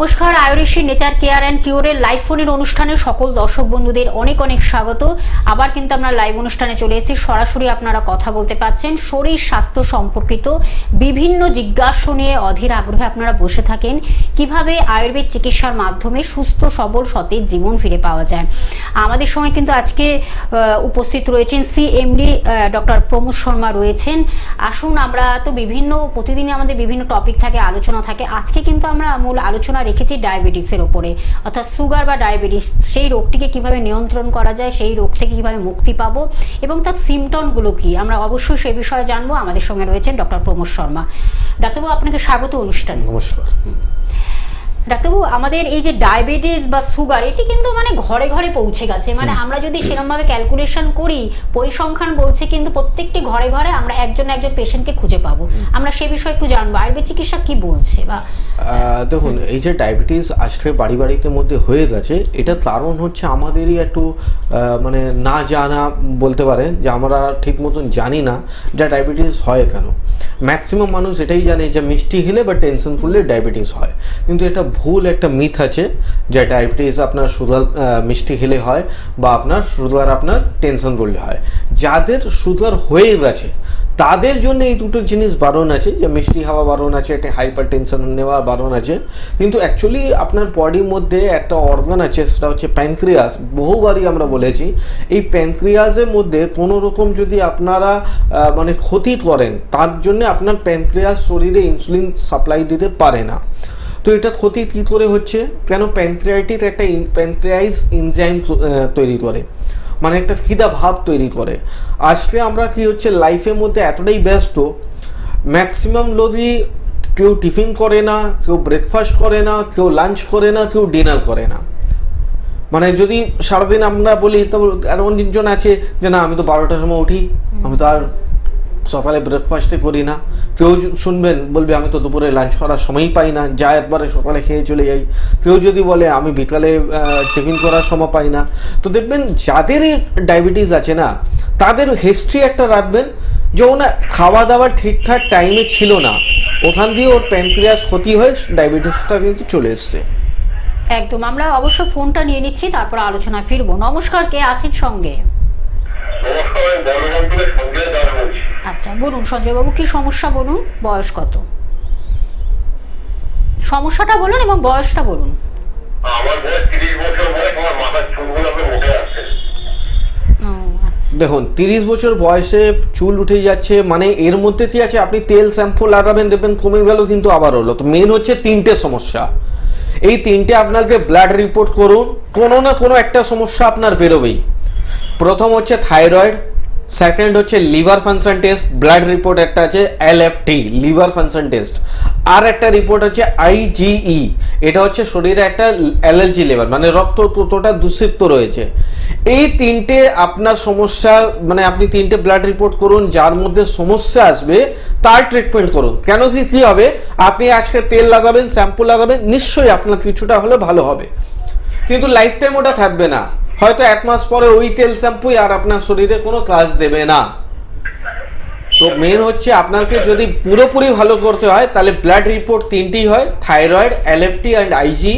নমস্কার, Ayurveda nature care and কিওরের live ফোনের অনুষ্ঠানে সকল দর্শক বন্ধুদের অনেক অনেক স্বাগত। আবার কিন্তু আমরা লাইভ অনুষ্ঠানে চলে এসেছি, সরাসরি আপনারা কথা বলতে পাচ্ছেন। শরীর স্বাস্থ্য সম্পর্কিত বিভিন্ন জিজ্ঞাসা নিয়ে অধীর আগ্রহে আপনারা বসে থাকেন, কিভাবে আয়ুর্বেদ চিকিৎসার মাধ্যমে সুস্থ সবল সতেজ জীবন ফিরে পাওয়া যায়। আমাদের সঙ্গে কিন্তু আজকে উপস্থিত রয়েছেন সিএমডি ডক্টর প্রমোদ শর্মা রয়েছেন। আসুন, আমরা তো প্রতিদিনই আমাদের বিভিন্ন টপিক থাকে, আলোচনা থাকে। আজকে কিন্তু আমরা মূল আলোচনা রেখেছি ডায়াবেটিসের ওপরে, অর্থাৎ সুগার বা ডায়াবেটিস, সেই রোগটিকে কিভাবে নিয়ন্ত্রণ করা যায়, সেই রোগ থেকে কিভাবে মুক্তি পাবো এবং তার সিমটমগুলো কি, আমরা অবশ্যই সেই বিষয়ে জানবো। আমাদের সঙ্গে রয়েছেন ডক্টর প্রমোদ শর্মা। ডাক্তারবাবু, আপনাকে স্বাগত অনুষ্ঠানে। নমস্কার ডাক্তারবাবু, আমাদের এই যে ডায়াবেটিস বা সুগার, এটি কিন্তু ঘরে ঘরে পৌঁছে গেছে। আমরা যদি সেরকমভাবে ক্যালকুলেশন করি, পরিসংখ্যান বলছে কিন্তু প্রত্যেকটি ঘরে ঘরে আমরা একজন পেশেন্টকে খুঁজে পাবো। আমরা সে বিষয়ে একটু জানবো, আয়ুর্বেদ চিকিৎসা কি বলছে। বা দেখুন, এই যে ডায়াবেটিস আজকে বাড়ি বাড়িতে মধ্যে হয়ে গেছে, এটার কারণ হচ্ছে আমাদেরই একটু না জানা বলতে পারেন, যে আমরা ঠিক মতন জানি না যে ডায়াবেটিস হয় কেন। ম্যাক্সিমাম মানুষ এটাই জানে যে মিষ্টি খেলে বা টেনশন করলে ডায়াবেটিস হয়, কিন্তু এটা ভুল একটা মিথ আছে যে ডায়াবেটিস আপনার সুগার মিষ্টি খেলে হয় বা আপনার সুগার আপনার টেনশন করলে হয়। যাদের সুগার হয়ে গেছে তাদের জন্য এই দুটো জিনিস বারণ আছে, যে মিষ্টি খাওয়া বারণ আছে, একটা হাইপার টেনশন নেওয়া বারণ আছে। কিন্তু অ্যাকচুয়ালি আপনার বডির মধ্যে একটা অর্গান আছে, সেটা হচ্ছে প্যানক্রিয়াস। বহুবারই আমরা বলেছি, এই প্যানক্রিয়াসের মধ্যে কোনো রকম যদি আপনারা ক্ষতি করেন, তার জন্য আপনার প্যানক্রিয়াস শরীরে ইনসুলিন সাপ্লাই দিতে পারে না। তো এটা ক্ষতি কী করে হচ্ছে, কেন প্যানক্রিয়াটিস একটা প্যানক্রিয়াস এনজাইম তৈরি করে, একটা খিদা ভাব তৈরি করে। আজকে আমরা কি হচ্ছে লাইফের মধ্যে এতটাই ব্যস্ত, ম্যাক্সিমাম লোকই কেউ টিফিন করে না, কেউ ব্রেকফাস্ট করে না, কেউ লাঞ্চ করে না, কেউ ডিনার করে না। যদি সারাদিন আমরা বলি, তো এমন জন আছে যে না, আমি তো 12টার সময় উঠি, আমি তো আর সকালে ব্রেকফাস্টে করি না। কেউ শুনবেন বলবে আমি তো দুপুরে লাঞ্চ করার সময়ই পাই না, যা একবারে সকালে খেয়ে চলে যাই। কেউ যদি বলে আমি বিকালে টিফিন করার সময় পাই না। তো দেখবেন যাদের ডায়াবেটিস আছে না, তাদের হিস্ট্রি একটা রাখবেন যে ও না খাওয়া দাওয়া ঠিকঠাক টাইমে ছিল না, ওখান দিয়ে ওর প্যানক্রিয়াস ক্ষতি হয়ে ডায়াবেটিসটা কিন্তু চলে এসছে। একদম। আমরা অবশ্য ফোনটা নিয়ে নিচ্ছি, তারপর আলোচনা ফিরবো। নমস্কার, কে আছেন সঙ্গে? আচ্ছা, বলুন সঞ্জয় বাবু, কি সমস্যা বলুন, বয়স কত, সমস্যাটা বলুন এবং বয়সটা বলুন। আমার বয়স 30 বছর বয়স, আমার মাথার চুলগুলো উঠে আসছে। দেখুন, 30 বছর বয়সে চুল উঠে যাচ্ছে, এর মধ্যে কি আছে, আপনি তেল শ্যাম্পু লাগাবেন, দেখবেন কমে গেল, কিন্তু আবার হলো। তো মেন হচ্ছে 3টে সমস্যা। এই 3টে আপনাকে ব্লাড রিপোর্ট করুন, কোনো না কোনো একটা সমস্যা আপনার বেরোবেই। প্রথম হচ্ছে থাইরয়েড, সেকেন্ড হচ্ছে liver function test, blood report একটা আছে এলএফটি, লিভার ফাংশন টেস্ট। আর একটা রিপোর্ট হচ্ছে আইজিই, এটা হচ্ছে শরীরে একটা অ্যালার্জি লেভেল, রক্ত কতটা দূষিত রয়েছে। এই 3টে আপনার সমস্যা, আপনি 3টে ব্লাড রিপোর্ট করুন, যার মধ্যে সমস্যা আসবে তার ট্রিটমেন্ট করুন। কেন কি হবে, আপনি আজকে তেল লাগাবেন, শ্যাম্পু লাগাবেন, নিশ্চয়ই আপনার কিছুটা হলে ভালো হবে, কিন্তু লাইফ টাইম ওটা থাকবে না। হয়তো 1 মাস পরে ওই তেল শ্যাম্পুই আর আপনার শরীরে কোনো কাজ দেবে না। তো মেন হচ্ছে আপনাকে যদি পুরোপুরি ভালো করতে হয়, তাহলে ব্লাড রিপোর্ট 3টেই হয়, থাইরয়েড, এলএফটি অ্যান্ড আইজি।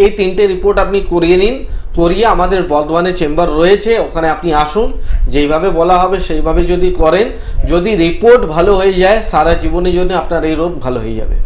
এই 3টে রিপোর্ট আপনি করিয়ে নিন। করিয়ে আমাদের বর্ধমানে চেম্বার রয়েছে, ওখানে আপনি আসুন, যেইভাবে বলা হবে সেইভাবে যদি করেন, যদি রিপোর্ট ভালো হয়ে যায়, সারা জীবনের জন্য আপনার এই রোগ ভালো হয়ে যাবে।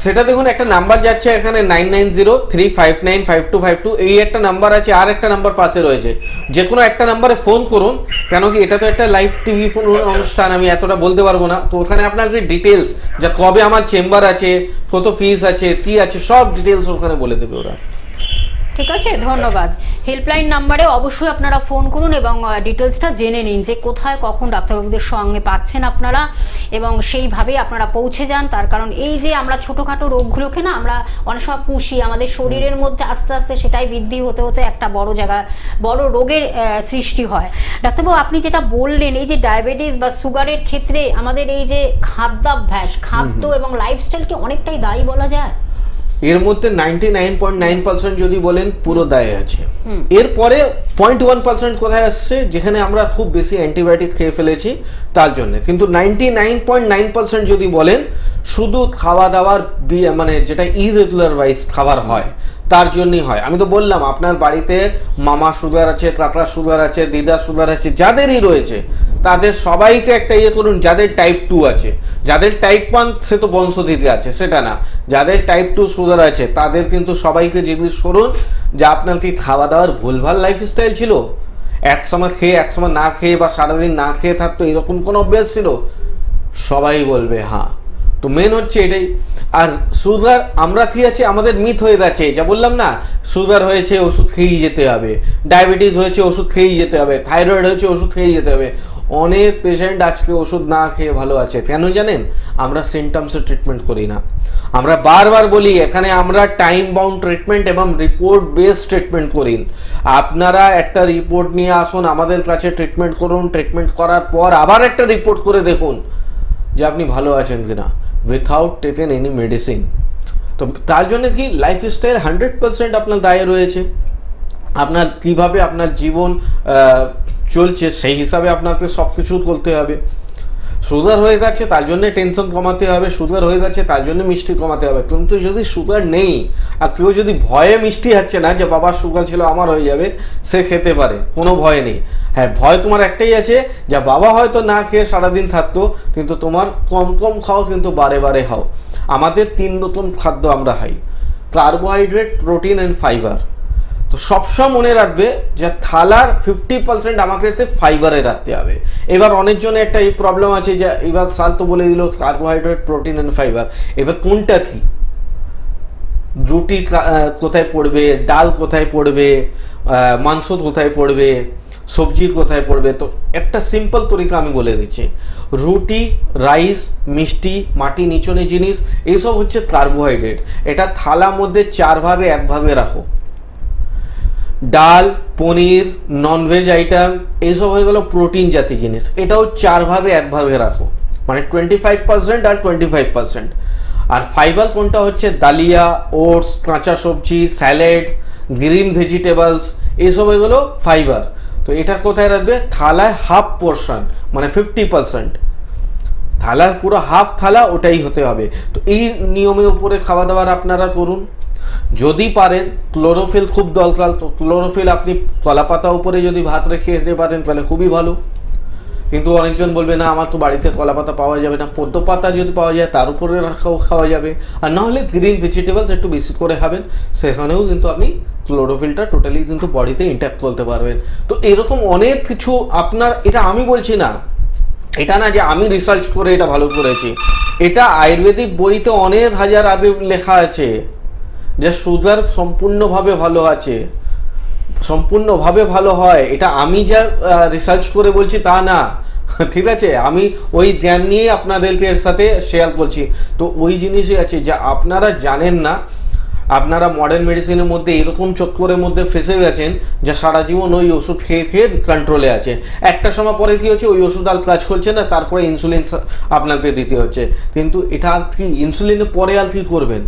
সেটা দেখুন, একটা নাম্বার যাচ্ছে এখানে 9903595252, এই একটা নাম্বার আছে, আর একটা নাম্বার পাশে রয়েছে, যে কোনো একটা নাম্বারে ফোন করুন। কেন কি এটা তো একটা লাইভ টিভি ফোন অনুষ্ঠান, আমি এতটা বলতে পারবো না। তো ওখানে আপনার যে ডিটেলস, যা কবে আমার চেম্বার আছে, কত ফিস আছে, কি আছে, সব ডিটেলস ওখানে বলে দেবে ওরা। ঠিক আছে, ধন্যবাদ। হেল্পলাইন নাম্বারে অবশ্যই আপনারা ফোন করুন এবং ডিটেলসটা জেনে নিন যে কোথায় কখন ডাক্তারবাবুদের সঙ্গে পাচ্ছেন আপনারা, এবং সেইভাবেই আপনারা পৌঁছে যান। তার কারণ এই যে আমরা ছোটোখাটো রোগগুলোকে না আমরা অনেক সময় পুষি, আমাদের শরীরের মধ্যে আস্তে আস্তে সেটাই বৃদ্ধি হতে হতে একটা বড় রোগের সৃষ্টি হয়। ডাক্তারবাবু, আপনি যেটা বললেন, এই যে ডায়াবেটিস বা সুগারের ক্ষেত্রে আমাদের এই যে খাদ্যাভ্যাস, খাদ্য এবং লাইফস্টাইলকে অনেকটাই দায়ী বলা যায়। এর মধ্যে 99.9% যদি বলেন পুরো দায় আছে। এরপরে 0.1% কোথায় আসছে, যেখানে আমরা খুব বেশি অ্যান্টিবায়োটিক খেয়ে ফেলেছি তার জন্য। কিন্তু 99.9% যদি বলেন শুধু খাওয়া দাওয়ার মানে যেটা ইরেগুলার ওয়াইজ খাবার হয় তার জন্যই হয়। আমি তো বললাম আপনার বাড়িতে মামা সুগার আছে, কাকা সুগার আছে, দিদা সুগার আছে, যাদেরই রয়েছে তাদের সবাইকে একটা ইয়ে করুন। যাদের টাইপ 2 আছে, যাদের টাইপ 1 সে তো বংশোদ্ভূত আছে সেটা না, যাদের টাইপ 2 সুগার আছে তাদের কিন্তু সবাইকে জিজ্ঞেস করুন যে আপনার কি খাওয়া দাওয়ার ভুলভাল লাইফস্টাইল ছিল, এক সময় খেয়ে এক সময় না খেয়ে বা সারাদিন না খেয়ে থাকতো এরকম কোনো অভ্যাস ছিল, সবাই বলবে হ্যাঁ। তো মেন হচ্ছে এটাই। আর সুগার আমরা কি আছে আমাদের মিথ হয়ে গেছে, যা বললাম না, সুগার হয়েছে ওষুধ খেয়েই যেতে হবে, ডায়াবেটিস হয়েছে ওষুধ খেয়েই যেতে হবে, থাইরয়েড হয়েছে ওষুধ খেয়েই যেতে হবে। অনেক পেশেন্ট আজকে ওষুধ না খেয়ে ভালো আছে, কেন জানেন? আমরা সিমটমসের ট্রিটমেন্ট করি না। আমরা বারবার বলি এখানে আমরা টাইম বাউন্ড ট্রিটমেন্ট এবং রিপোর্ট বেসড ট্রিটমেন্ট করি। আপনারা একটা রিপোর্ট নিয়ে আসুন আমাদের কাছে, ট্রিটমেন্ট করুন, ট্রিটমেন্ট করার পর আবার একটা রিপোর্ট করে দেখুন যে আপনি ভালো আছেন কিনা, উইথাউট টেকেন এনি মেডিসিন। তো তার জন্য কি লাইফস্টাইল 100% আপনার দায়ে রয়েছে। আপনার কিভাবে আপনার জীবন চলছে সেই হিসাবে আপনাকে সব কিছু করতে হবে। সুগার হয়ে যাচ্ছে তার জন্য টেনশন কমাতে হবে, সুগার হয়ে যাচ্ছে তার জন্য মিষ্টি কমাতে হবে। কিন্তু যদি সুগার নেই আর কেউ যদি ভয়ে মিষ্টি খাচ্ছে না যে বাবার সুগার ছিল আমার হয়ে যাবে, সে খেতে পারে, কোনো ভয় নেই। হ্যাঁ, ভয় তোমার একটাই আছে, যা বাবা হয়তো না খেয়ে সারাদিন থাকতো, কিন্তু তোমার কম কম খাও কিন্তু বারে বারে খাও। আমাদের 3 রকম খাদ্য আমরা খাই, কার্বোহাইড্রেট, প্রোটিন অ্যান্ড ফাইবার। তো সবসময় মনে রাখবে যে থালার 50% আমাকে ফাইবারে রাখতে হবে। এবার অনেকজনের একটা এই প্রবলেম আছে যে এবার সাল তো বলে দিল কার্বোহাইড্রেট, প্রোটিন অ্যান্ড ফাইবার, এবার কোনটা কি, রুটি কোথায় পড়বে, ডাল কোথায় পড়বে, মাংস কোথায় পড়বে, সবজির কোথায় পড়বে? তো একটা সিম্পল তরিকা আমি বলে দিচ্ছি, রুটি, রাইস, মিষ্টি, মাটি নিচনে জিনিস, এইসব হচ্ছে কার্বোহাইড্রেট। এটা থালার মধ্যে 4 ভাগে 1 ভাগে রাখো। ডাল, পনির, ননভেজ আইটেম এইসব হয়ে গেল প্রোটিন জাতীয় জিনিস, এটাও 4 ভাগে 1 ভাগে রাখো, মানে 25% আর 25%। আর ফাইবার কোনটা হচ্ছে ডালিয়া, ওটস, কাঁচা সবজি, স্যালাড, গ্রিন ভেজিটেবলস, এইসব হয়ে গেল ফাইবার। তো এটা কোথায় রাখবে? থালায় হাফ পোর্শন, মানে 50%। থালার পুরো হাফ থালা ওটাই হতে হবে। তো এই নিয়মের উপরে খাওয়া দাওয়ার আপনারা করুন। যদি পারেন ক্লোরোফিল খুব দরকার, তো ক্লোরোফিল আপনি কলাপাতা উপরে যদি ভাত রেখে খেতে পারেন তাহলে খুবই ভালো। কিন্তু অনেকজন বলবে না আমার তো বাড়িতে কলাপাতা পাওয়া যাবে না, পদ্ম পাতা যদি পাওয়া যায় তার উপরে রাখাও খাওয়া যাবে। আর নাহলে গ্রিন ভেজিটেবলস একটু বেশি করে খাবেন, সেখানেও কিন্তু আপনি ক্লোরোফিলটা টোটালি কিন্তু বডিতে ইন্ট্যাক্ট করতে পারবেন। তো এরকম অনেক কিছু আপনার, এটা আমি বলছি না, এটা না যে আমি রিসার্চ করে এটা ভালো করেছি, এটা আয়ুর্বেদিক বইতে অনেক হাজার আগে লেখা আছে যে সুগার সম্পূর্ণভাবে ভালো আছে, সম্পূর্ণভাবে ভালো হয়। এটা আমি যা রিসার্চ করে বলছি তা না, ঠিক আছে? আমি ওই জ্ঞান নিয়ে আপনাদেরকে সাথে শেয়ার করছি। তো ওই জিনিসই আছে যা আপনারা জানেন না। আপনারা মডার্ন মেডিসিনের মধ্যে এরকম চক্করের মধ্যে ফেসে গেছেন যা সারা জীবন ওই ওষুধ খেয়ে খেয়ে কন্ট্রোলে আছে। একটা সময় পরে কি হচ্ছে, ওই ওষুধ আর কাজ করছে না, তারপরে ইনসুলিন আপনাকে দিতে হচ্ছে। কিন্তু এটা আর কি, ইনসুলিনের পরে আর কি করবেন?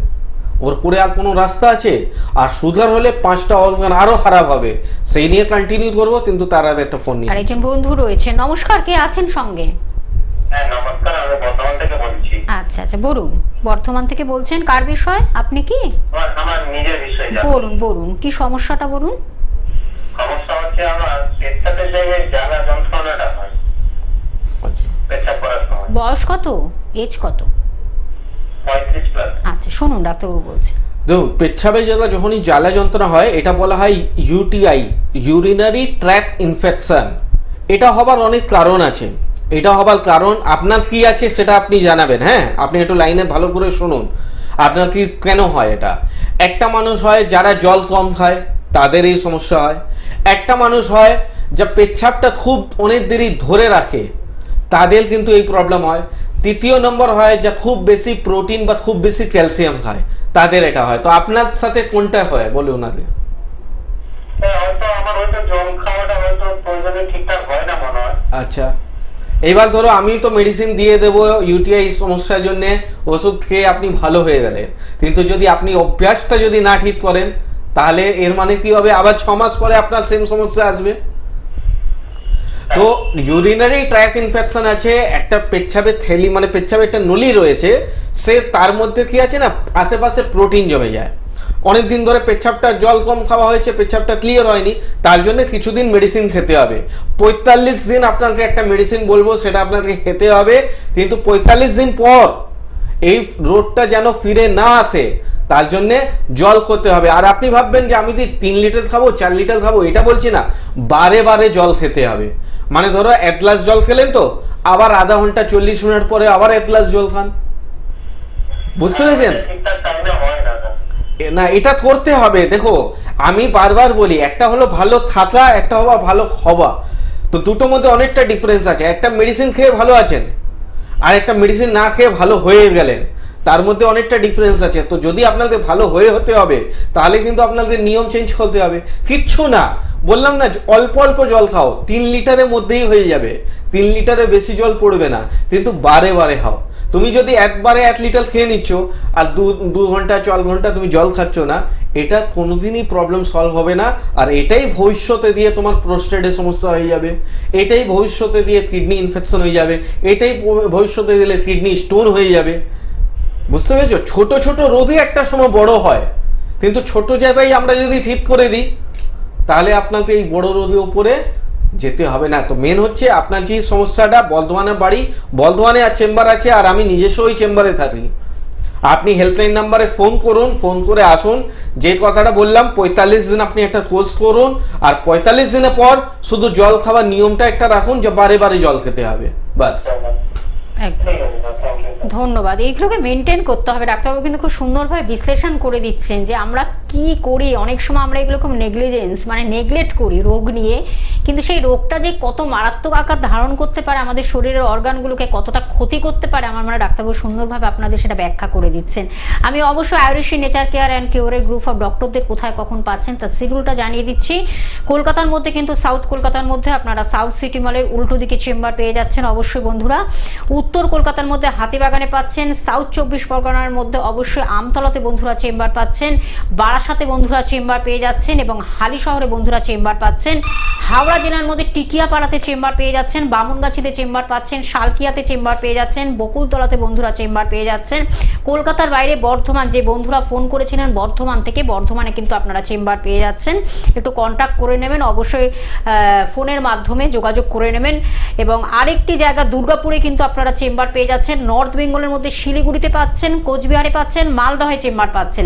ওর পরে আর কোনো রাস্তা আছে? আর সুগার হলে 5টা অর্গান আরো খারাপ হবে, সেই নিয়ে কন্টিনিউ করবো। কিন্তু তার আর একটা ফোন নিয়ে আর একজন বন্ধু রয়েছে। নমস্কার, কে আছেন সঙ্গে? হ্যাঁ নমস্কার, আমি বর্ধমান থেকে বলছি। আচ্ছা আচ্ছা, বলুন। বর্ধমান থেকে বলছেন, কার বিষয়? আপনি কি আমার নিজের বিষয় বলুন, বলুন কি সমস্যাটা বলুন। সমস্যা হচ্ছে আমার পেচ্ছাপের জায়গায় জ্বালা যন্ত্রণাটা হয় পেচ্ছাপ করার সময়। বয়স কত, এজ কত? 35+। আচ্ছা শুনুন, ডাক্তারবাবু বলছে। দেখুন, পেচ্ছাবে জ্বালা যখনই জ্বালা যন্ত্রণা হয় এটা বলা হয় ইউটিআই, ইউরিনারি ট্র্যাক্ট ইনফেকশন। এটা হবার অনেক কারণ আছে। এটা হবার কারণ আপনার কি আছে সেটা আপনি জানাবেন। হ্যাঁ, আপনি একটু লাইনে ভালো করে শুনুন, আপনার কি কেন হয় এটা। একটা মানুষ হয় যারা জল কম খায়, তাদের এই সমস্যা হয়। একটা মানুষ হয় যা পেচ্ছাপটা খুব অনেক দেরি ধরে রাখে, তাদের কিন্তু এই প্রবলেম হয়। তৃতীয় নম্বর হয় যা খুব বেশি প্রোটিন বা খুব বেশি ক্যালসিয়াম খায়, তাদের এটা হয়। তো আপনার সাথে কোনটা হয় বলুন আগে। হয়তো আমার হয়তো জল খাওয়াটা হয়তো প্রয়োজনে ঠিকঠাক হয় না মনে হয়। আচ্ছা, এইবার ধরো আমি তো মেডিসিন দিয়ে দেবো ইউটিআই সমস্যার জন্য, ওষুধ খেয়ে আপনি ভালো হয়ে গেলেন, কিন্তু যদি আপনি অভ্যাসটা যদি না ঠিক করেন তাহলে এর মানে কি হবে, আবার 6 মাস পরে আপনার সেম সমস্যা আসবে। তো ইউরিনারি ট্র্যাক ইনফেকশন আছে, একটা পেচ্ছাবের থ্যালি মানে পেচ্ছাবের একটা নলি রয়েছে, সে তার মধ্যে কি আছে না, আশেপাশে প্রোটিন জমে যায়। অনেক দিন ধরে পেচ্ছাবটা জল কম খাওয়া হয়েছে, পেচ্ছাবটা ক্লিয়ার হয়নি, তার জন্য কিছুদিন মেডিসিন খেতে হবে। 45 দিন আপনাকে একটা মেডিসিন বলবো, সেটা আপনাকে খেতে হবে, কিন্তু 45 দিন পর এই রোগটা যেন ফিরে না আসে তার জন্যে জল করতে হবে। আর আপনি ভাববেন যে আমি তো 3 লিটার খাবো 4 লিটার খাবো, এটা বলছি না, বারে বারে জল খেতে হবে। মানে ধরো 1 গ্লাস জল খেলেন, তো আবার আধা ঘন্টা 40 মিনিট পরে আবার 1 গ্লাস জল খান। বুঝতে পেরেছেন না? এটা করতে হবে। দেখো আমি বারবার বলি, একটা হলো ভালো থাকা, একটা হলো ভালো খাওয়া, তো দুটোর মধ্যে অনেকটা ডিফারেন্স আছে। একটা মেডিসিন খেয়ে ভালো আছেন, আর একটা মেডিসিন না খেয়ে ভালো হয়ে গেলেন, তার মধ্যে অনেকটা ডিফারেন্স আছে। তো যদি আপনাদের ভালো হতে হবে তাহলে কিন্তু আপনাদের নিয়ম চেঞ্জ করতে হবে। কিচ্ছু না, বললাম না, অল্প অল্প জল খাও, 3 লিটারের মধ্যেই হয়ে যাবে, 3 লিটারের বেশি জল পড়বে না, কিন্তু বারে বারে খাও। তুমি যদি একবারে 1 লিটার খেয়ে নিচ্ছ আর 2 ঘন্টা 4 ঘন্টা তুমি জল খাচ্ছ না, এটা কোনোদিনই প্রবলেম সলভ হবে না। আর এটাই ভবিষ্যতে দিয়ে তোমার প্রোস্টেটের সমস্যা হয়ে যাবে, এটাই ভবিষ্যতে দিয়ে কিডনি ইনফেকশন হয়ে যাবে, এটাই ভবিষ্যতে দিলে কিডনি স্টোন হয়ে যাবে। বুঝতে পেরেছো? ছোট ছোট রোগই একটা সময় বড় হয়, কিন্তু ছোট জায়গায় আমরা যদি ঠিক করে দিই তাহলে আপনাকে এই বড় রোগের উপরে যেতে হবে না। তো মেন হচ্ছে আপনার যে সমস্যাটা, বর্ধমানে বাড়ি, বর্ধমানে আর চেম্বার আছে, আর আমি নিজস্ব ওই চেম্বারে থাকি। আপনি হেল্পলাইন নাম্বারে ফোন করুন, ফোন করে আসুন। যে কথাটা বললাম, 45 দিন আপনি একটা কোর্স করুন, আর 45 দিনের পর শুধু জল খাওয়ার নিয়মটা একটা রাখুন, যে বারে বারে জল খেতে হবে, বাস। একদম ধন্যবাদ। এইগুলোকে মেনটেন করতে হবে। ডাক্তারবাবু কিন্তু খুব সুন্দরভাবে বিশ্লেষণ করে দিচ্ছেন যে আমরা কি করি, অনেক সময় আমরা এগুলো খুব নেগলিজেন্স মানে নেগলেক্ট করি রোগ নিয়ে, কিন্তু সেই রোগটা যে কত মারাত্মক আকার ধারণ করতে পারে, আমাদের শরীরের অর্গানগুলোকে কতটা ক্ষতি করতে পারে, আমার মনে হয় ডাক্তারবাবু সুন্দরভাবে আপনাদের সেটা ব্যাখ্যা করে দিচ্ছেন। আমি অবশ্যই আয়ুষী নেচার কেয়ার অ্যান্ড কিওরের গ্রুপ অফ ডক্টরদের কোথায় কখন পাচ্ছেন তার শিডিউলটা জানিয়ে দিচ্ছি। কলকাতার মধ্যে কিন্তু সাউথ কলকাতার মধ্যে আপনারা সাউথ সিটি মলের উল্টো দিকে চেম্বার পেয়ে যাচ্ছেন অবশ্যই বন্ধুরা। উত্তর কলকাতার মধ্যে হাতিবাগানে পাচ্ছেন, সাউথ 24 পরগনার মধ্যে অবশ্যই আমতলাতে বন্ধুরা চেম্বার পাচ্ছেন, বারাসাতে বন্ধুরা চেম্বার পেয়ে যাচ্ছেন, এবং হালি শহরে বন্ধুরা চেম্বার পাচ্ছেন। হাওড়া জেলার মধ্যে টিকিয়াপাড়াতে চেম্বার পেয়ে যাচ্ছেন, বামুনগাছিতে চেম্বার পাচ্ছেন, শালকিয়াতে চেম্বার পেয়ে যাচ্ছেন, বকুলতলাতে বন্ধুরা চেম্বার পেয়ে যাচ্ছেন। কলকাতার বাইরে বর্ধমান, যে বন্ধুরা ফোন করেছিলেন বর্ধমান থেকে, বর্ধমানে কিন্তু আপনারা চেম্বার পেয়ে যাচ্ছেন। একটু কন্ট্যাক্ট করে নেবেন, অবশ্যই ফোনের মাধ্যমে যোগাযোগ করে নেবেন। এবং আরেকটি জায়গা দুর্গাপুরে কিন্তু আপনারা চেম্বার পেয়ে যাচ্ছেন। নর্থ বেঙ্গলের মধ্যে শিলিগুড়িতে পাচ্ছেন, কোচবিহারে পাচ্ছেন, মালদহে চেম্বার পাচ্ছেন,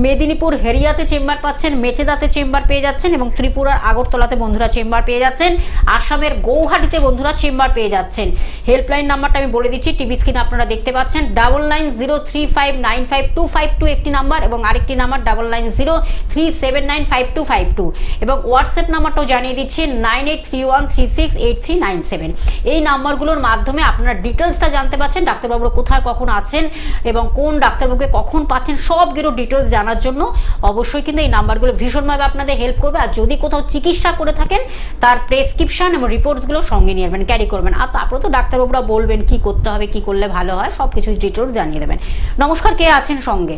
মেদিনীপুর হেরিয়াতে চেম্বার পাচ্ছেন, মেচেদাতে চেম্বার পেয়ে যাচ্ছেন, এবং ত্রিপুরার আগরতলাতে বন্ধুরা চেম্বার পেয়ে যাচ্ছেন। আসামের গৌহাটিতে বন্ধুরা চেম্বার পেয়ে যাচ্ছেন। হেল্পলাইন নাম্বারটা আমি বলে দিচ্ছি, টিভি স্ক্রিনে আপনারা দেখতে পাচ্ছেন, 9903595252 একটি নাম্বার, এবং আরেকটি নাম্বার 9903795252, এবং হোয়াটসঅ্যাপ নাম্বারটাও জানিয়ে দিচ্ছি 9831368397। এই নাম্বারগুলোর মাধ্যমে আপনারা ডিটেলসটা জানতে পারছেন, ডাক্তারবাবুরা কোথায় কখন আছেন এবং কোন ডাক্তারবাবুকে কখন পাচ্ছেন, সবগুলো ডিটেলস জানার জন্য অবশ্যই কিন্তু এই নাম্বারগুলো ভীষণভাবে আপনাদের হেল্প করবে। আর যদি কোথাও চিকিৎসা করে থাকেন তার প্রেসক্রিপশন এবং রিপোর্টসগুলো সঙ্গে নিয়ে আসবেন, ক্যারি করবেন, আর তারপরে তো ডাক্তারবাবুরা বলবেন কি করতে হবে, কি করলে ভালো হয়, সব কিছু ডিটেলস জানিয়ে দেবেন। নমস্কার, কে আছেন সঙ্গে?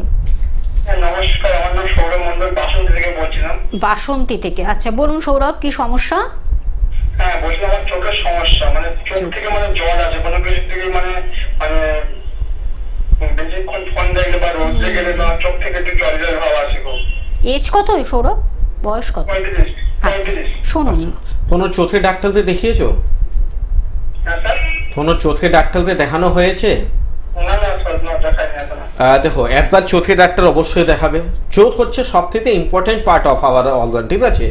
নমস্কার, আমার নাম সৌরভ মন্ডল, বাসন্তী থেকে বলছিলাম। বাসন্তী থেকে, আচ্ছা বলুন সৌরভ, কি সমস্যা? হ্যাঁ, বলছিলাম আমার চোখের সমস্যা, মানে চোখ থেকে মানে জল আছে, কোনো কিছু থেকে মানে মানে বেশিক্ষণ ফোন দেখলে বা রোদ দেখলে চোখ থেকে একটু জল জল ভাব আসে। এজ কত সৌরভ, বয়স কত? 35। আচ্ছা শুনুন, কোনো চোখে ডাক্তারদের দেখিয়েছো? হ্যাঁ স্যার। কোনো চোখে ডাক্তারদের দেখানো হয়েছে? না না স্যার, না দেখাইনি এখনো। দেখো, একবার চোখে ডাক্তার অবশ্যই দেখাবে। চোখ হচ্ছে সব থেকে important part of our organ, ঠিক আছে?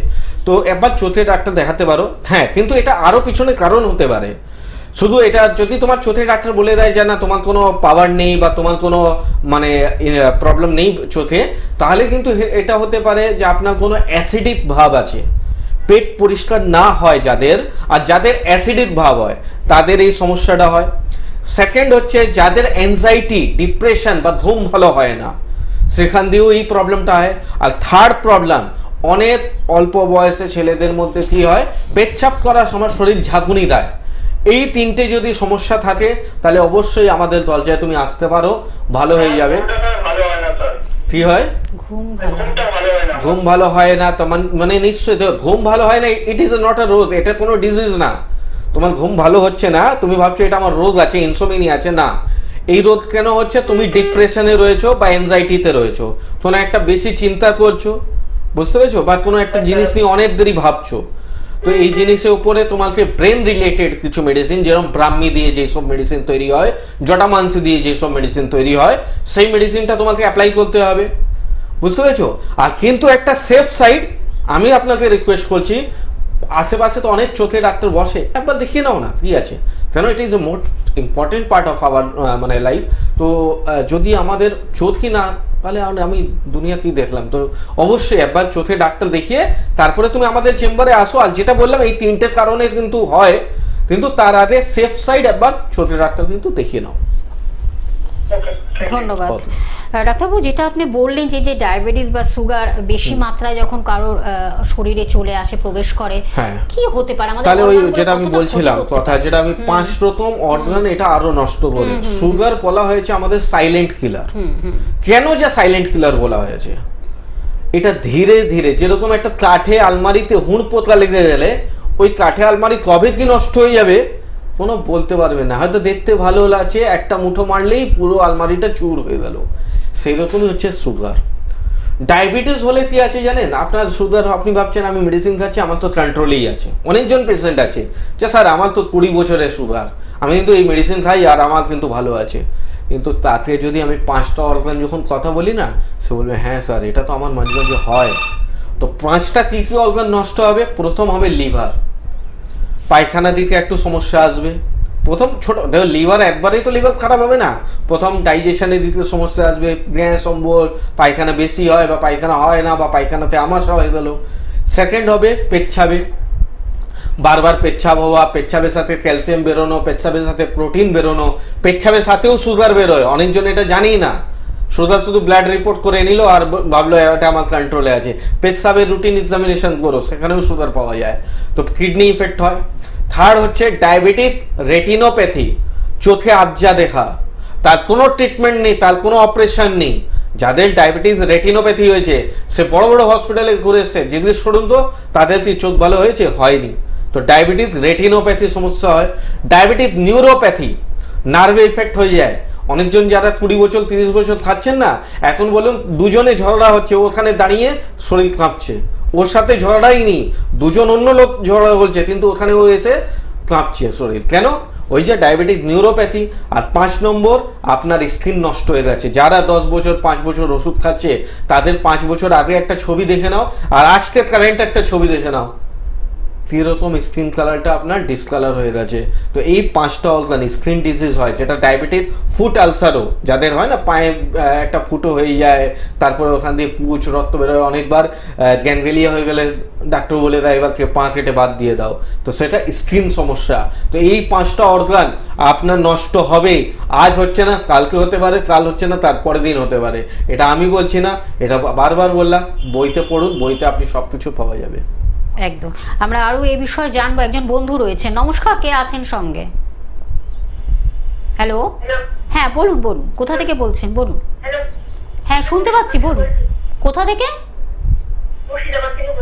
তো একবার চোখে ডাক্তার দেখাতে পারো। হ্যাঁ, কিন্তু এটা আরও পিছনে কারণ হতে পারে। শুধু এটা যদি তোমার চোখের ডাক্তার বলে দেয় যে না তোমার কোনো পাওয়ার নেই বা তোমার কোনো মানে প্রবলেম নেই চোখে, তাহলে কিন্তু এটা হতে পারে যে আপনার কোনো অ্যাসিডিক ভাব আছে, পেট পরিষ্কার না হয় যাদের, আর যাদের অ্যাসিডিক ভাব হয় তাদের এই সমস্যাটা হয়। সেকেন্ড হচ্ছে যাদের অ্যাংজাইটি, ডিপ্রেশন বা ঘুম ভালো হয় না, সেখান দিয়েও এই প্রবলেমটা হয়। আর থার্ড প্রবলেম, অনেক অল্প বয়সে ছেলেদের মধ্যে কি হয়, পেচ্ছাপ করার সময় শরীর ঝাঁকুনি দেয়, এই তিনটে যদি সমস্যা থাকে তাহলে অবশ্যই আমাদের দরজায় তুমি আসতে পারো, ভালো হয়ে যাবে। ঘুমটা স্যার ভালো হয় না স্যার, কি হয়? ঘুম ভালো হয় না। ঘুমটা ভালো হয় না। ঘুম ভালো হয় না তো মানে নিশ্চয়ই তো ঘুম ভালো হয় না, ইট ইজ নট আ রোগ, এটা কোনো ডিজিজ না। তোমার ঘুম ভালো হচ্ছে না, তুমি ভাবছো এটা আমার রোগ আছে, ইনসোমিনিয়া আছে, না। এই রোগ কেন হচ্ছে? তুমি ডিপ্রেশনে রয়েছো বা এনজাইটিতে রয়েছো, কোনো একটা বেশি চিন্তা করছো, বুঝতে পেরেছো, বা কোনো একটা জিনিস নিয়ে অনেক দেরি ভাবছো। তো এই জিনিসের উপরে তোমাকে ব্রেন রিলেটেড কিছু মেডিসিন, যেরকম ব্রাহ্মী দিয়ে যেসব মেডিসিন তৈরি হয়, জটামাংসি দিয়ে যেসব মেডিসিন তৈরি হয়, সেই মেডিসিনটা তোমাকে অ্যাপ্লাই করতে হবে, বুঝতে পেরেছো। আর কিন্তু একটা সেফ সাইড আমি আপনাকে রিকোয়েস্ট করছি, আশেপাশে তো অনেক চোখের ডাক্তার বসে, একবার দেখিয়ে নাও না, কি আছে, কেন it is a most important part of our মানে লাইফ। তো যদি আমাদের চোখ কি না, তাহলে আমি দুনিয়াতেই দেখলাম, তো অবশ্যই একবার চোখে ডাক্তার দেখিয়ে তারপরে তুমি আমাদের চেম্বারে আসো। আর যেটা বললাম এই তিনটে কারণে কিন্তু হয়, কিন্তু তার আগে সেফ সাইড একবার চোখের ডাক্তার কিন্তু দেখিয়ে নাও। ধন্যবাদ ডাক্তারবাবু। যেটা আপনি বললেন যে ডায়াবেটিস বা সুগার বেশি মাত্রায় যখন কারোর শরীরে চলে আসে, প্রবেশ করে, হ্যাঁ, কি হতে পারে আমাদের? তাহলে ওই organ গুলো যেটা আমি কতটা বলছিলাম ক্ষতি করতে কথা, পারে? যেটা আমি 5 রকম অর্গান এটা আরো নষ্ট করে। সুগার বলা হয়েছে আমাদের সাইলেন্ট কিলার। কেন যে সাইলেন্ট কিলার বলা হয়েছে? এটা ধীরে ধীরে, যেরকম একটা কাঠে আলমারিতে হুড় পোতা লেগে গেলে ওই কাঠে আলমারি কবে কি নষ্ট হয়ে যাবে কোনো বলতে পারবে না। হয়তো দেখতে ভালো লাগছে, একটা মুঠো মারলেই পুরো আলমারিটা চুর হয়ে গেল। সেই রকমই হচ্ছে সুগার। ডায়াবেটিস হলে কি আছে জানেন, আপনার সুগার, আপনি ভাবছেন আমি মেডিসিন খাচ্ছি আমার তো কন্ট্রোলেই আছে। অনেকজন পেশেন্ট আছে যে স্যার আমার তো 20 বছরের সুগার, আমি কিন্তু এই মেডিসিন খাই আর আমার কিন্তু ভালো আছে। কিন্তু তাতে যদি আমি 5টা অর্গান যখন কথা বলি না, সে বলবে হ্যাঁ স্যার এটা তো আমার মাঝে মাঝে হয়। তো 5টা কী কী অর্গান নষ্ট হবে? প্রথম হবে লিভার, পায়খানা দিকে একটু সমস্যা আসবে। প্রথম ছোট দেখো, লিভার একবারেই তো লিভার খারাপ হবে না, প্রথম ডাইজেশনের দিকে সমস্যা আসবে, গ্যাস অম্বল, পায়খানা বেশি হয় বা পায়খানা হয় না, বা পায়খানাতে আমাশা হয়ে গেল। সেকেন্ড হবে পেচ্ছাবে, বারবার পেচ্ছাব হওয়া, পেচ্ছাবের সাথে ক্যালসিয়াম বেরোনো, পেচ্ছাবের সাথে প্রোটিন বেরোনো, পেচ্ছাবের সাথেও সুগার বেরোয়, অনেকজন এটা জানেই না। সুগার শুধু ব্লাড রিপোর্ট করে নিল আর ভাবলো এটা আমার কন্ট্রোলে আছে। পেচ্ছাবের রুটিন এক্সামিনেশন করো, সেখানেও সুগার পাওয়া যায়। তো কিডনি ইফেক্ট হয়। থার্ড হচ্ছে ডায়াবেটিক রেটিনোপ্যাথি, চোখে আবজা দেখা, তার কোনো ট্রিটমেন্ট নেই, তার কোনো অপারেশন নেই। যাদের ডায়াবেটিস রেটিনোপ্যাথি হয়েছে সে বড় বড় হসপিটালে ঘুরে এসছে, জিজ্ঞেস করুন তো তাদের কি চোখ ভালো হয়েছে? হয়নি। তো ডায়াবেটিস রেটিনোপ্যাথি সমস্যা হয়। ডায়াবেটিক নিউরোপ্যাথি, নার্ভে ইফেক্ট হয়ে যায়। অনেকজন যারা 20 বছর 30 বছর খাচ্ছেন না, এখন বলুন দুজনে ঝগড়া হচ্ছে, ওখানে দাঁড়িয়ে শরীর কাঁপছে, ওর সাথে ঝগড়াই নেই, দুজন অন্য লোক ঝগড়া বলছে, কিন্তু ওখানে ও এসে কাঁপছে শরীর। কেন? ওই যে ডায়াবেটিক নিউরোপ্যাথি। আর 5 নম্বর আপনার স্কিন নষ্ট হয়ে গেছে। যারা 10 বছর 5 বছর ওষুধ খাচ্ছে তাদের 5 বছর আগে একটা ছবি দেখে নাও আর আজকে কারেন্ট একটা ছবি দেখে নাও, কিরকম স্কিন কালারটা আপনার ডিসকালার হয়ে গেছে। তো এই 5টা অর্গান স্কিন ডিজিজ হয়, যেটা ডায়াবেটিস, ফুট আলসারও যাদের হয় না, পায়ে একটা ফুটো হয়ে যায়, তারপরে ওখান দিয়ে পুঁজ রক্ত বেরোয়, অনেকবার গ্যানগ্রেলিয়া হয়ে গেলে ডাক্তার বলে দেয় এবার পা কেটে বাদ দিয়ে দাও, তো সেটা স্কিন সমস্যা। তো এই 5টা অর্গান আপনার নষ্ট হবে, আজ হচ্ছে না কালকে হতে পারে, কাল হচ্ছে না তারপরের দিন হতে পারে। এটা আমি বলছি না, এটা বারবার বললাম, বইতে পড়ুন, বইতে আপনি সব কিছু পাওয়া যাবে। একদম। আমরা আরো এই বিষয়ে জানবো। একজন বন্ধু রয়েছে। নমস্কার, কে আছেন সঙ্গে? হ্যালো, হ্যাঁ বলুন বলুন, কোথা থেকে বলছেন বলুন? হ্যাঁ শুনতে পাচ্ছি, বলুন। কোথা থেকে?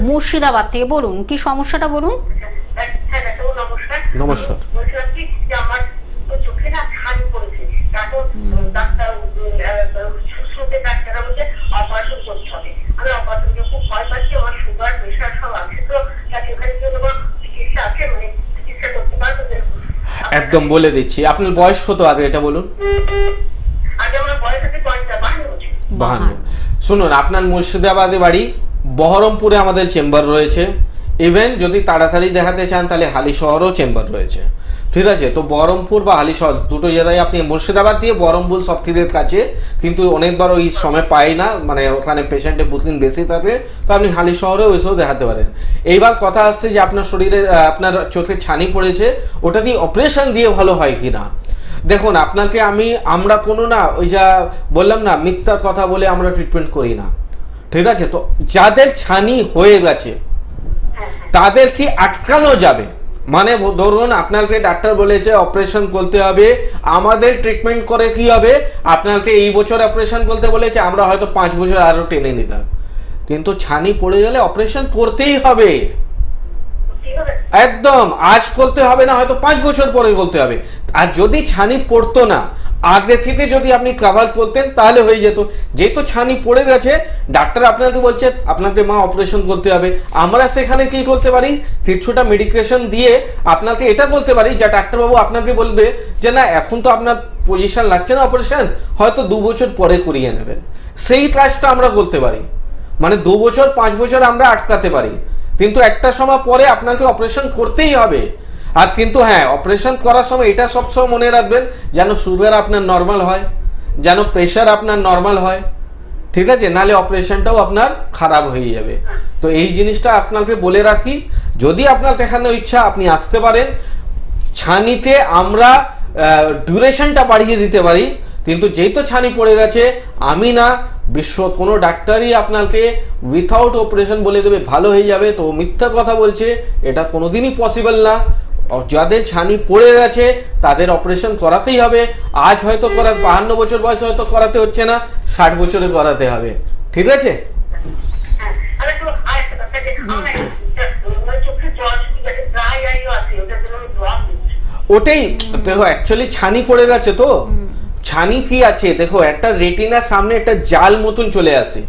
মুর্শিদাবাদ থেকে। বলুন কি সমস্যাটা বলুন। নমস্কার। একদম বলে দিচ্ছি। আপনার বয়স কত আগে এটা বলুন? 52। শুনুন, আপনার মুর্শিদাবাদে বাড়ি, বহরমপুরে আমাদের চেম্বার রয়েছে। ইভেন যদি তাড়াতাড়ি দেখাতে চান তাহলে হালিশহরও চেম্বার রয়েছে, ঠিক আছে? তো বহরমপুর বা হালিশহর দুটো জায়গায় আপনি, মুর্শিদাবাদ দিয়ে বহরমপুর সব থেকে কাছে, কিন্তু অনেকবার ওই সময় পাই না, মানে ওখানে পেশেন্টের বুকিং বেশি থাকে, তো আপনি হালিশহরেও এসেও দেখাতে পারেন। এইবার কথা আসছে যে আপনার শরীরে আপনার চোখে ছানি পড়েছে, ওটা দিয়ে অপারেশন দিয়ে ভালো হয় কি না। দেখুন আপনাকে আমরা কোনো না, ওই যা বললাম না, মিথ্যার কথা বলে আমরা ট্রিটমেন্ট করি না, ঠিক আছে? তো যাদের ছানি হয়ে গেছে তাদের কি আটকানো যাবে, মানে ধরুন আপনাকে ডাক্তার বলেছে অপারেশন করতে হবে, আমাদের ট্রিটমেন্ট করে কি হবে, আপনাকে এই বছর অপারেশন করতে বলেছে, আমরা হয়তো 5 বছর আরো টেনে নিতাম, কিন্তু ছানি পড়ে গেলে অপারেশন করতেই হবে একদম। আজ করতে হবে না, হয়তো 5 বছর পরে করতে হবে। আর যদি ছানি পড়তো না, আগে থেকে যদি আপনি কভার করতেন তাহলে হয়ে যেত। যেহেতু ছানি পড়ে গেছে, ডাক্তার আপনাকে বলছে আপনাকে মা অপারেশন করতে হবে, আমরা সেখানে কি করতে পারি, কিছুটা মেডিকেশন দিয়ে আপনাকে এটা বলতে পারি, যা ডাক্তারবাবু আপনাকে বলবে যে না এখন তো আপনার পজিশন লাগছে না অপারেশন, হয়তো 2 বছর পরে করিয়ে নেবেন। সেই কাজটা আমরা করতে পারি, মানে 2 বছর 5 বছর আমরা আটকাতে পারি, কিন্তু একটা সময় পরে আপনাকে অপারেশন করতেই হবে। আর কিন্তু হ্যাঁ, অপারেশন করার সময় এটা সবসময় মনে রাখবেন যেন সুগার আপনার নর্মাল হয়, যেন প্রেশার আপনার নর্মাল হয়, ঠিক আছে, নালে অপারেশনটাও আপনার খারাপ হয়ে যাবে। তো এই জিনিসটা আপনাকে বলে রাখি, যদি আপনার দেখানোর ইচ্ছা আপনি আসতে পারেন। ছানিতে আমরা ডিউরেশনটা বাড়িয়ে দিতে পারি, কিন্তু যেহেতু ছানি পড়ে গেছে, আমি না বিশ্ব কোনো ডাক্তারই আপনাকে উইথাউট অপারেশন বলে দেবে ভালো হয়ে যাবে, তো মিথ্যা কথা বলছে, এটা কোনোদিনই পসিবল না। যাদের ছানি পড়ে গেছে তাদের অপারেশন করাতেই হবে। আজ হয়তো 52 বছর বয়স হয়তো করাতে হচ্ছে না, 60 বছরে করাতে হবে, ঠিক আছে। ওটাই দেখো, অ্যাকচুয়ালি ছানি পড়ে গেছে, তো ছানি কি আছে দেখো, একটা রেটিনার সামনে একটা জাল মতন চলে আসে।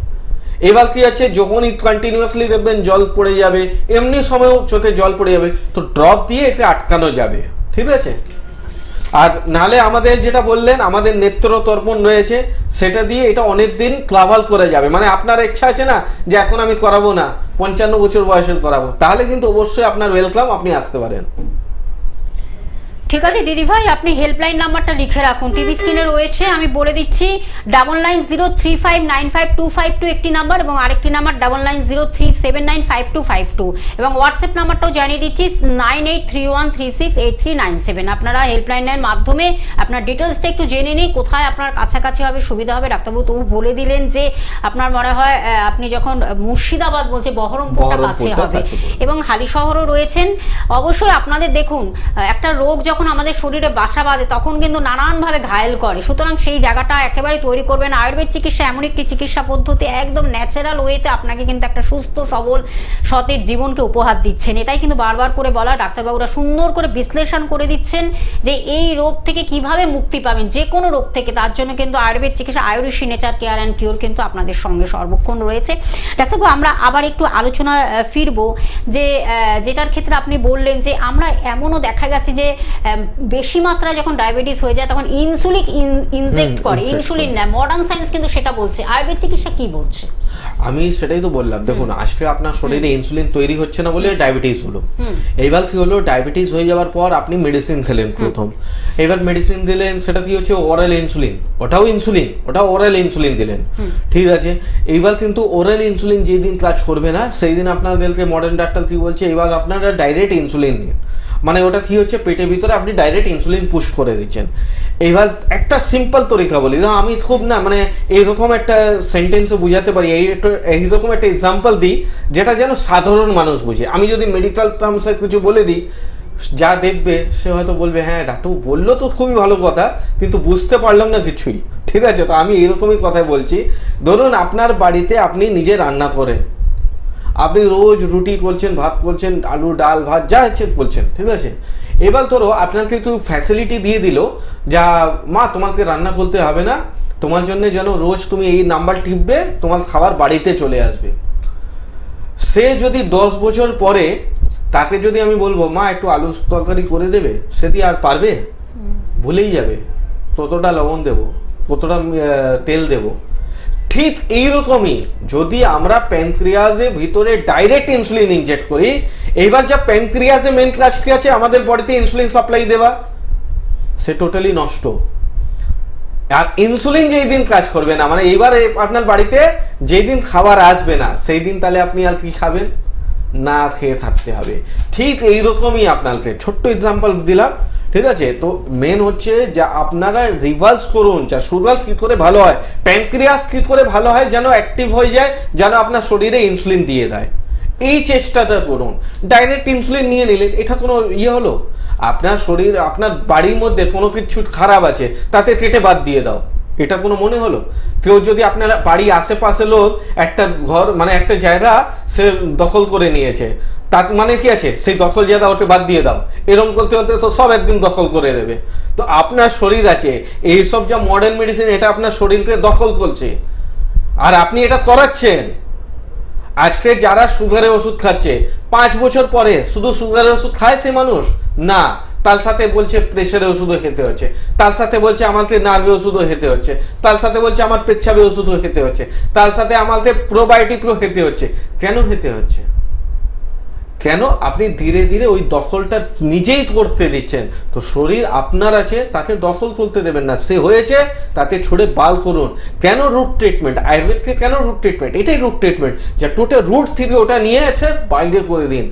এবার কি আছে, যখনই কন্টিনিউয়াসলি দেখবেন জল পড়ে যাবে, এমনি সময়ও চোখে জল পড়ে যাবে, তো ড্রপ দিয়ে এটা আটকানো যাবে, ঠিক আছে। আর নালে আমাদের যেটা বললেন, আমাদের নেত্রতর্পণ রয়েছে, সেটা দিয়ে এটা অনেক দিন ক্লাভাল করে যাবে। মানে আপনার ইচ্ছা আছে না যে এখন আমি করাবো না, 55 বছর বয়সে করাবো, তাহলে কিন্তু অবশ্যই আপনার ওয়েলকাম, আপনি আসতে পারেন। ঠিক আছে দিদি ভাই, আপনি হেল্পলাইন নাম্বারটা লিখে রাখুন, টিভি স্ক্রিনে রয়েছে, আমি বলে দিচ্ছি 9903595252 একটি নাম্বার, এবং আরেকটি নাম্বার 9903795252, এবং হোয়াটসঅ্যাপ নাম্বারটাও জানিয়ে দিচ্ছি 9831368397। আপনারা হেল্পলাইনের মাধ্যমে আপনার ডিটেলসটা একটু জেনে নিই, কোথায় আপনার কাছাকাছি হবে, সুবিধা হবে। ডাক্তারবাবু তবু বলে দিলেন যে আপনার মনে হয় আপনি যখন মুর্শিদাবাদ বলছে বহরমপুরটা কাছে হবে, এবং হালিশহরও রয়েছেন। অবশ্যই আপনাদের দেখুন, একটা রোগ যখন আমাদের শরীরে বাসা বাঁধে তখন কিন্তু নানানভাবে ঘায়েল করে, সুতরাং সেই জায়গাটা একেবারে তৈরি করবেন। আয়ুর্বেদ চিকিৎসা এমন একটি চিকিৎসা পদ্ধতি, একদম ন্যাচারাল ওয়েতে আপনাকে কিন্তু একটা সুস্থ সবল সতেজ জীবনকে উপহার দিচ্ছেন। এটাই কিন্তু বারবার করে বলা, ডাক্তারবাবুরা সুন্দর করে বিশ্লেষণ করে দিচ্ছেন যে এই রোগ থেকে কিভাবে মুক্তি পাবেন, যে কোনো রোগ থেকে। তার জন্য কিন্তু আয়ুর্বেদ চিকিৎসা Ayurveda nature care and cure কিন্তু আপনাদের সঙ্গে সর্বক্ষণ রয়েছে। ডাক্তারবাবু, আমরা আবার একটু আলোচনা ফিরবো, যে যেটার ক্ষেত্রে আপনি বললেন যে আমরা এমনও দেখা গেছে যে বেশি মাত্রায় যখন ডায়াবেটিস হয়ে যায় তখন ইনসুলিন ইনজেক্ট করে, ইনসুলিন নেয়। মডার্ন সায়েন্স কিন্তু সেটা বলছে, আয়ুর্বেদ চিকিৎসা কি বলছে? আমি সেটাই তো বললাম, দেখুন আজকে আপনার শরীরে ইনসুলিন তৈরি হচ্ছে না বলে ডায়াবেটিস হলো। এইবার কি হলো, ডায়াবেটিস হয়ে যাওয়ার পর আপনি মেডিসিন খেলেন প্রথম, এবার মেডিসিন দিলেন, সেটা কি হচ্ছে ওরাল ইনসুলিন, ওটাও ইনসুলিন, ওটা ওরাল ইনসুলিন দিলেন, ঠিক আছে। এইবার কিন্তু ওরাল ইনসুলিন যেদিন কাজ করবে না, সেই দিন আপনাদেরকে মডার্ন ডাক্তার কি বলছে, এবার আপনারা ডাইরেক্ট ইনসুলিন নিন। মানে ওটা কি হচ্ছে, পেটের ভিতরে আপনি ডাইরেক্ট ইনসুলিন পুশ করে দিচ্ছেন। এইবার একটা সিম্পল তরিকা বলি, আমি খুব না মানে এইরকম একটা সেন্টেন্সে বুঝাতে পারি, এইরকম একটা এক্সাম্পল দিই যেটা যেন সাধারণ মানুষ বুঝে। আমি যদি মেডিকেল টার্মসে কিছু বলে দিই, যা দেখবে সে হয়তো বলবে হ্যাঁ ডাক্তার বললো তো খুবই ভালো কথা, কিন্তু বুঝতে পারলাম না কিছুই, ঠিক আছে। তো আমি এরকমই কথাই বলছি। ধরুন আপনার বাড়িতে আপনি নিজে রান্না করেন, আপনি রোজ রুটি বলছেন, ভাত বলছেন, আলু ডাল ভাত যা ইচ্ছে বলছেন, ঠিক আছে। এবার ধরো আপনাকে একটু ফ্যাসিলিটি দিয়ে দিল, যা মা তোমাকে রান্না করতে হবে না, তোমার জন্য যেন রোজ তুমি এই নাম্বার টিপবে, তোমার খাবার বাড়িতে চলে আসবে। সে যদি 10 বছর পরে তাকে যদি আমি বলবো মা একটু আলু তরকারি করে দেবে, সে কি আর পারবে? ভুলেই যাবে কতটা লবণ দেবো, কতটা তেল দেবো। ঠিক এইরকমই যদি আমরা প্যানক্রিয়াসের ভিতরে ডাইরেক্ট ইনসুলিন ইনজেক্ট করি, এইবার যা প্যানক্রিয়াসে মেন কাজটি আছে আমাদের বডিতে ইনসুলিন সাপ্লাই দেওয়া, সে টোটালি নষ্ট। আর ইনসুলিন যেই দিন কাজ করবে না, মানে এইবার আপনার বাড়িতে যেই দিন খাবার আসবে না, সেই দিন তাহলে আপনি আর কি খাবেন, না খেয়ে থাকতে হবে। ঠিক এইরকমই আপনাকে ছোট্ট এক্সাম্পল দিলাম, ঠিক আছে। তো মেন হচ্ছে যা আপনারা রিভার্স করুন, যা সুগার কি করে ভালো হয়, প্যানক্রিয়াস কি করে ভালো হয়, যেন অ্যাক্টিভ হয়ে যায়, যেন আপনার শরীরে ইনসুলিন দিয়ে দেয়। এই চেষ্টাটা করুন। ডাইরেক্ট ইনসুলিন নিয়ে নিলেন, এটা কোনো ইয়ে হলো? আপনার শরীর, আপনার বাড়ির মধ্যে কোনো কিছু খারাপ আছে, তাতে কেটে বাদ দিয়ে দাও, এটা কোনো মনে হলো? কেউ যদি আপনার বাড়ি আশেপাশে লোক একটা ঘর মানে একটা জায়গা সে দখল করে নিয়েছে, তার মানে কি আছে, সেই দখল জায়গা ওটা বাদ দিয়ে দাও, এরকম করতে করতে তো সব একদিন দখল করে দেবে। তো আপনার শরীর আছে, এইসব যা মডার্ন মেডিসিন, এটা আপনার শরীরকে দখল করছে, আর আপনি এটা করাচ্ছেন। আজকে যারা সুগারের ওষুধ খাচ্ছে, 5 বছর পরে শুধু সুগারের ওষুধ খায় সে মানুষ না, তার সাথে বলছে প্রেশারের ওষুধও খেতে হচ্ছে, তার সাথে বলছে আমাকে নার্ভে ওষুধও খেতে হচ্ছে, তার সাথে বলছে আমার পেচ্ছাবে ওষুধও খেতে হচ্ছে, তার সাথে আমাকে প্রোবায়োটিকও খেতে হচ্ছে। কেন খেতে হচ্ছে? কেন? আপনি ধীরে ধীরে ওই দখলটা নিজেই করতে দিচ্ছেন। তো শরীর আপনার আছে, তাকে দখল করতে দেবেন না। সে হয়েছে, তাতে ছড়ে বাল করুন। কেন রুট ট্রিটমেন্ট? আয়ুর্বেদকে কেন রুট ট্রিটমেন্ট? এটাই রুট ট্রিটমেন্ট, যা টোটাল রুট থেকে ওটা নিয়ে আছে বাইরে করে দিন।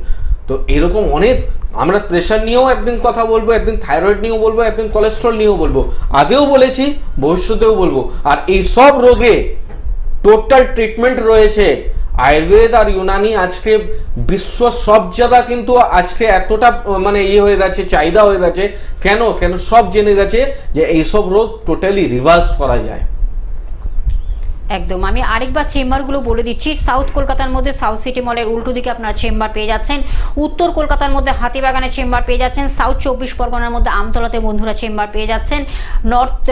তো এরকম অনেক, আমরা প্রেশার নিয়েও একদিন কথা বলবো, একদিন থাইরয়েড নিয়েও বলবো, একদিন কোলেস্ট্রল নিয়েও বলবো, আগেও বলেছি, ভবিষ্যতেও বলবো। আর এই সব রোগে টোটাল ট্রিটমেন্ট রয়েছে। আয়ুর্বেদ আর ইউনানি আজকে বিশ্ব সব জায়গা কিন্তু আজকে এতটা মানে ইয়ে হয়ে গেছে, চাহিদা হয়ে গেছে। কেন? সব জেনে গেছে যে এইসব রোগ টোটালি রিভার্স করা যায়। একদম। আমি আরেকবার চেম্বারগুলো বলে দিচ্ছি। সাউথ কলকাতার মধ্যে সাউথ সিটি মলের উল্টো দিকে আপনারা চেম্বার পেয়ে যাচ্ছেন। উত্তর কলকাতার মধ্যে হাতিবাগানে চেম্বার পেয়ে যাচ্ছেন। সাউথ 24 পরগনার মধ্যে আমতলাতে বন্ধুরা চেম্বার পেয়ে যাচ্ছেন। নর্থ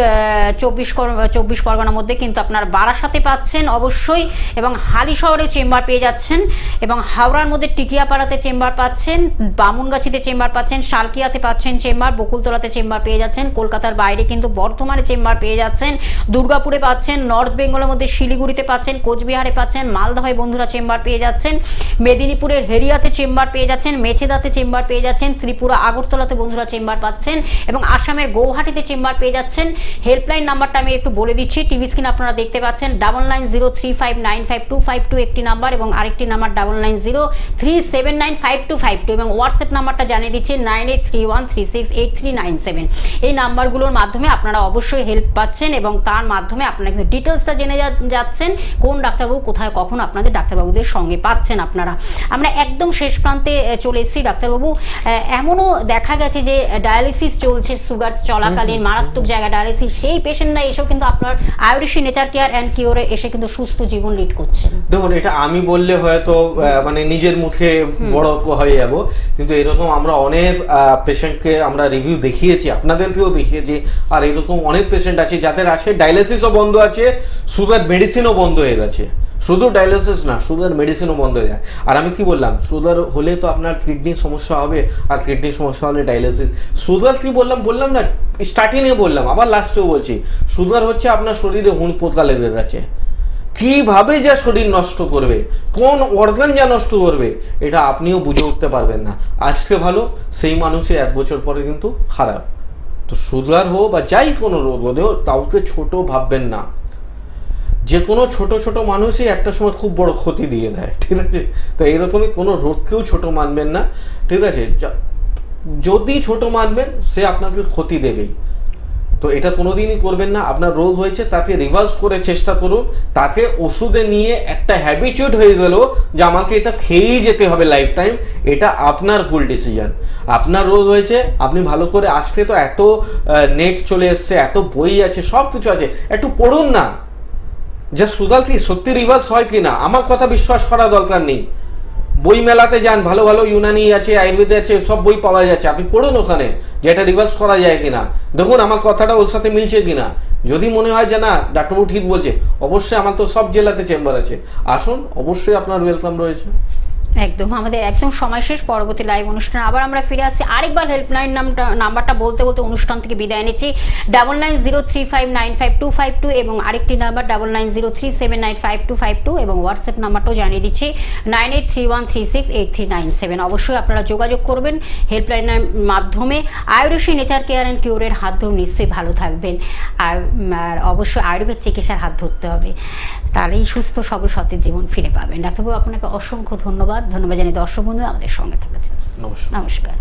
24 পরগনার মধ্যে কিন্তু আপনার বারাসাতে পাচ্ছেন অবশ্যই, এবং হালিশহরে চেম্বার পেয়ে যাচ্ছেন, এবং হাওড়ার মধ্যে টিকিয়াপাড়াতে চেম্বার পাচ্ছেন, বামুনগাছিতে চেম্বার পাচ্ছেন, শালকিয়াতে পাচ্ছেন চেম্বার, বকুলতলাতে চেম্বার পেয়ে যাচ্ছেন। কলকাতার বাইরে কিন্তু বর্ধমানে চেম্বার পেয়ে যাচ্ছেন, দুর্গাপুরে পাচ্ছেন, নর্থ বেঙ্গলের মধ্যে শিলিগুড়িতে পাচ্ছেন, কোচবিহারে পাচ্ছেন, মালদহে বন্ধুরা চেম্বার পেয়ে যাচ্ছেন, মেদিনীপুরের হেরিয়াতে চেম্বার পেয়ে যাচ্ছেন, মেছেদাতে চেম্বার পেয়ে যাচ্ছেন, ত্রিপুরা আগরতলাতে বন্ধুরা চেম্বার পাচ্ছেন, এবং আসামের গৌহাটিতে চেম্বার পেয়ে যাচ্ছেন। হেল্পলাইন নাম্বারটা আমি একটু বলে দিচ্ছি, টিভি স্ক্রিন আপনারা দেখতে পাচ্ছেন। 9903595252 একটি নাম্বার, এবং আরেকটি নাম্বার 9903795252, এবং হোয়াটসঅ্যাপ নাম্বারটা জানিয়ে দিচ্ছি 9831368397। এই নাম্বারগুলোর মাধ্যমে আপনারা অবশ্যই হেল্প পাচ্ছেন, এবং তার মাধ্যমে আপনারা কিন্তু ডিটেলসটা জেনে যাচ্ছেন কোন ডাক্তারবাবু কোথায় কখন আপনাদের ডাক্তারবাবুদের সঙ্গে পাচ্ছেন আপনারা। আমরা একদম শেষ প্রান্তে চলে এসেছি ডাক্তারবাবু। এমনও দেখা গেছে যে ডায়ালিসিস চলছে, সুগার চলাকালীন মারাত্মক জায়গা ডায়ালিসিস, সেই পেশেন্টরা এসেও কিন্তু আপনার আয়ুর্বেদ নেচার কেয়ার অ্যান্ড কিওরে এসে কিন্তু সুস্থ জীবন লিড করছেন। দেখুন, এটা আমি বললে হয়তো মানে নিজের মুখে বড় হয়ে যাব, কিন্তু এরকম আমরা অনেক পেশেন্টকে আমরা রিভিউ দেখিয়েছি, আপনাদেরকেও দেখিয়েছি। আর এরকম অনেক পেশেন্ট আছে যাদের আছে ডায়ালিসিসও বন্ধ আছে, সুগার মেডিসিনও বন্ধ হয়ে গেছে। শুধু ডায়ালিসিস না, সুগার মেডিসিনও বন্ধ হয়ে যায়। আর আমি কি বললাম, সুগার হলে তো আপনার কিডনির সমস্যা হবে, আর কিডনির সমস্যা হলে ডায়ালিসিস। সুগার কি বললাম না স্টার্টিংয়ে বললাম, আবার লাস্টেও বলছি, সুগার হচ্ছে আপনার শরীরে হুন পোকা লেগে গেছে। কিভাবে যা শরীর নষ্ট করবে, কোন অর্গান যা নষ্ট করবে, এটা আপনিও বুঝে উঠতে পারবেন না। আজকে ভালো, সেই মানুষই 1 বছর পরে কিন্তু খারাপ। তো সুগার হোক বা যাই কোনো রোগ হলেও কাউকে ছোট ভাববেন না। যে কোনো ছোট ছোট মানুষই একটা সময় খুব বড় ক্ষতি দিয়ে দেয়, ঠিক আছে? তো এইরকমই কোনো রোগকেও ছোট মানবেন না, ঠিক আছে? যদি ছোট মানবেন, সে আপনাকে ক্ষতি দেবেই। তো এটা কোনোদিনই করবেন না। আপনার রোগ হয়েছে, তাকে রিভার্স করে চেষ্টা করুন। তাকে ওষুধে নিয়ে একটা হ্যাবিচুয়েট হয়ে গেল যে আমাকে এটা খেয়েই যেতে হবে লাইফ টাইম, এটা আপনার ভুল ডিসিশন। আপনার রোগ হয়েছে, আপনি ভালো করে, আজকে তো এত নেট চলে এসছে, এত বই আছে, সব কিছু আছে, একটু পড়ুন না যে সুগার কি সত্যি রিভার্স হয় কিনা। আমার কথা বিশ্বাস করা দরকার নেই। বই মেলাতে যান, ভালো ভালো ইউনানি আছে, আয়ুর্বেদে আছে, সব বই পাওয়া যাচ্ছে, আপনি পড়ুন ওখানে যে এটা রিভার্স করা যায় কিনা। দেখুন আমার কথাটা ওর সাথে মিলছে কিনা। যদি মনে হয় যে না ডাক্তারবাবু ঠিক বলছে, অবশ্যই আমার তো সব জেলাতে চেম্বার আছে, আসুন, অবশ্যই আপনার ওয়েলকাম রয়েছে। একদম, আমাদের একদম সময় শেষ। পরবর্তী লাইভ অনুষ্ঠান আবার আমরা ফিরে আসছি। আরেকবার হেল্পলাইন নাম্বারটা বলতে বলতে অনুষ্ঠান থেকে বিদায় নিচ্ছি। 9903595252, এবং আরেকটি নাম্বার 9903795252, এবং হোয়াটসঅ্যাপ নাম্বারটাও জানিয়ে দিচ্ছি 9831368397। অবশ্যই আপনারা যোগাযোগ করবেন হেল্পলাইনের মাধ্যমে। আয়ুর্বেদ নেচার কেয়ার অ্যান্ড কিওরের হাত ধরে নিশ্চয়ই ভালো থাকবেন, আর অবশ্যই আয়ুর্বেদ চিকিৎসার হাত ধরতে হবে, তাহলেই সুস্থ সবল সতেজ জীবন ফিরে পাবেন। ডাক্তারবাবু আপনাকে অসংখ্য ধন্যবাদ জানিয়ে দর্শক বন্ধু আমাদের সঙ্গে থাকার জন্য। নমস্কার। নমস্কার।